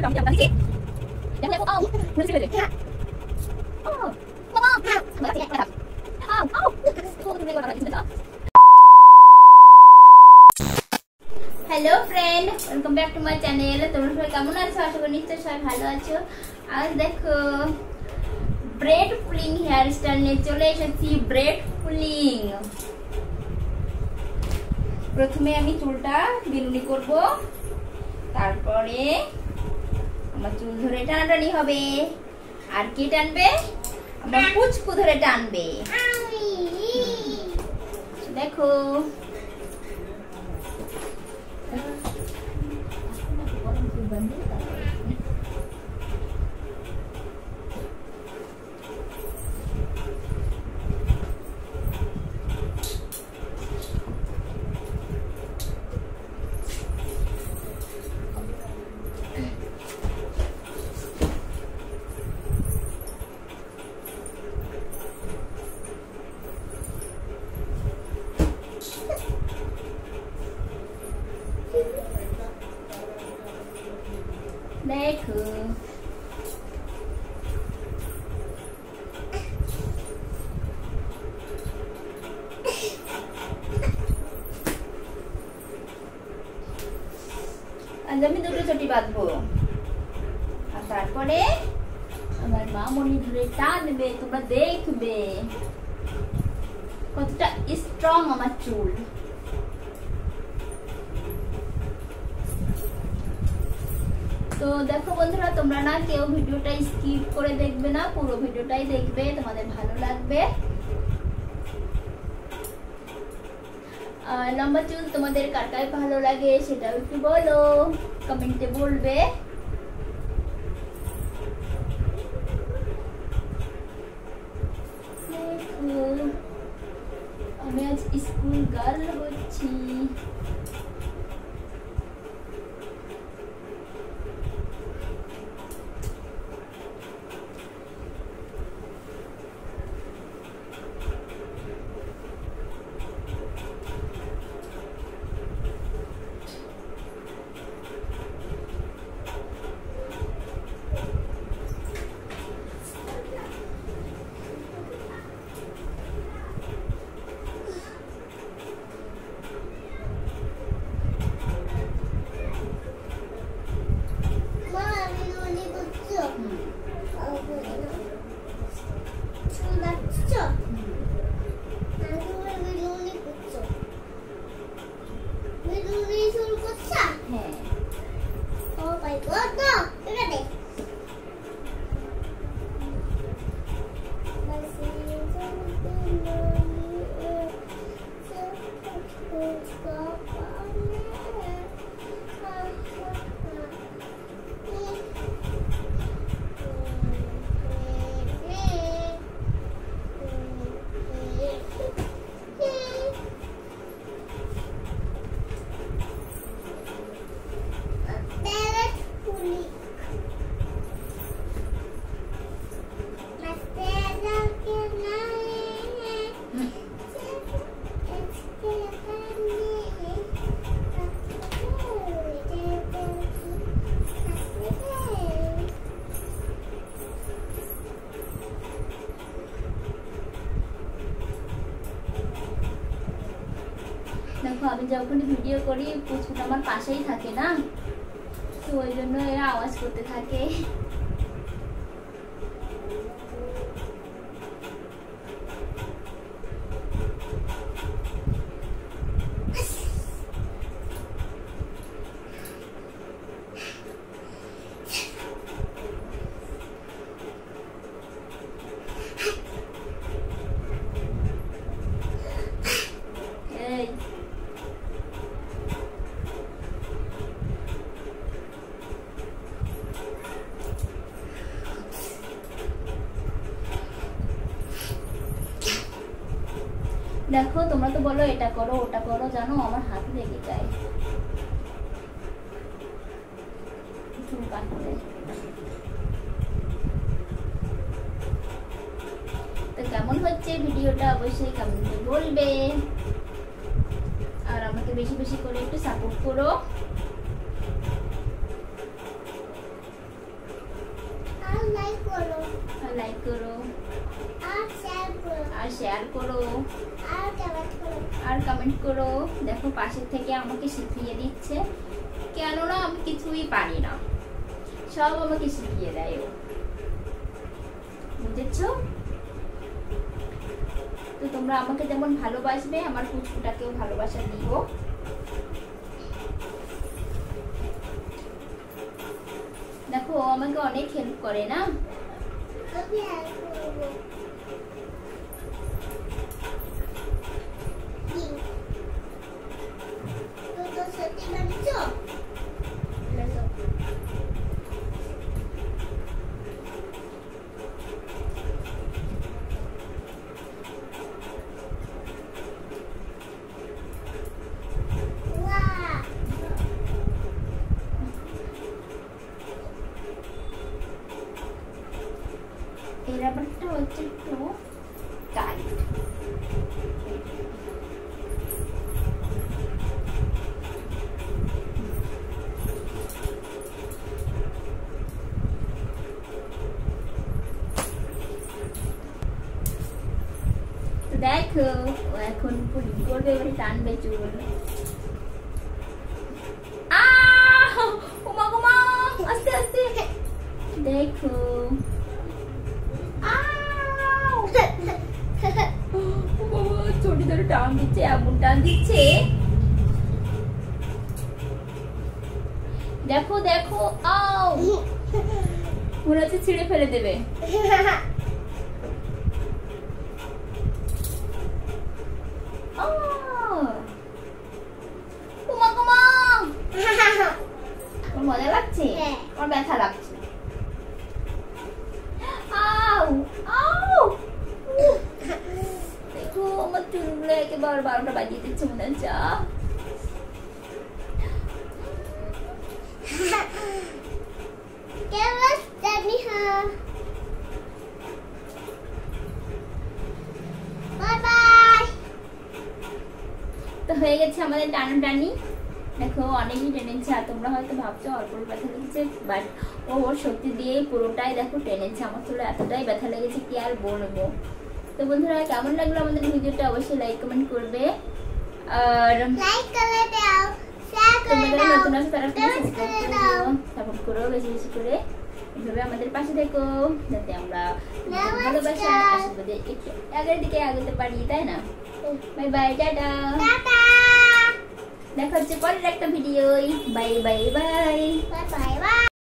Hello friend, welcome back to my channel. তোমরা সবাই কেমন আছো? আশা করি নিশ্চয়ই সবাই ভালো আছো। আজ দেখো ব্রেড পুলিং হেয়ার স্টাইল নিয়ে চলে এসেছি। ব্রেড পুলিং, প্রথমে আমি চুলটা বিনুনি করব, তারপরে আমার চুল ধরে টানাটানি হবে। আর কে টানবে? আমার পুচকু ধরে টানবে। দেখো देखो আজ আমি দুটো চটি বাঁধবো, আর তারপরে আমার মা মনি ধরে টানবে। তোমরা দেখবে কতটা স্ট্রং আমার চুল। তো দেখো বন্ধুরা, তোমরা না কেউ ভিডিওটা স্কিপ করে দেখবে না, পুরো ভিডিওটাই দেখবে, তোমাদের ভালো লাগবে। লম্বা চুল তোমাদের কার কার ভালো লাগে সেটাও একটু বলো, কমেন্টে বলবে। আমি আজ স্কুল গার্ল হচ্ছি। দেখো আমি যখন ভিডিও করি পুচকুটা আমার পাশেই থাকে না, তো ওই জন্য এরা আওয়াজ করতে থাকে। দেখো তোমরা তো বলো এটা করো ওটা করো, জানো আমার হাত লেগে যায় চুল কাটতে। তো কেমন হচ্ছে ভিডিওটা অবশ্যই কমেন্টে বলবে, আর আমাকে বেশি বেশি করে একটু সাপোর্ট করো। করো, আর শেয়ার করো, আর কমেন্ট করো। দেখো পাশে থেকে আমাকে শিখিয়ে দিচ্ছে, কেননা আমি কিছুই পারি না, সব আমাকে শিখিয়ে দেয় ও, বুঝেছো? তো তোমরা আমাকে যেমন ভালোবাসবে, আমার পুচকুটাকেও ভালোবাসা দিও। দেখো আমাকে অনেক হেল্প করে না। এই রাবারটা হচ্ছে একটু টাইট। দেখো ও এখন পুরি করবে, এবারে টানবে চুল। ওমা গোমা, আস্তে আস্তে দেখো। ছোটি ধরে টান দিচ্ছে, এমন টান দিচ্ছে। দেখো দেখো, আও মনে হচ্ছে ছিঁড়ে ফেলে দেবে। মজা লাগছে, আমার ব্যথা লাগছে। দেখো আমার চুলগুলো একেবারে 12টা বাজিয়ে দিচ্ছে মনে হচ্ছে। তো হয়ে গেছে আমাদের টানাটানি। দেখো অনেকই টেনেছে, আর তোমরা হয়তো ভাবছো অল্প ব্যথা লেগেছে, বাট ও ওর শক্তি দিয়ে পুরোটাই দেখো টেনেছে। আমার চুলে এতটাই ব্যথা লেগেছে কি আর বলবো। তো বন্ধুরা কেমন লাগলো আমাদের ভিডিওটা অবশ্যই লাইক কমেন্ট করবে, আর তোমরা নতুন আসো তারা সাপোর্ট করো বেশি বেশি করে। এভাবে আমাদের পাশে থেকো যাতে আমরা ভালোবাসা আশীর্বাদে একটু আগের দিকে আগাতে পারি, তাই না? বাই বাই, টাটা, দেখা হচ্ছে পরের একটা ভিডিও। Bye bye bye.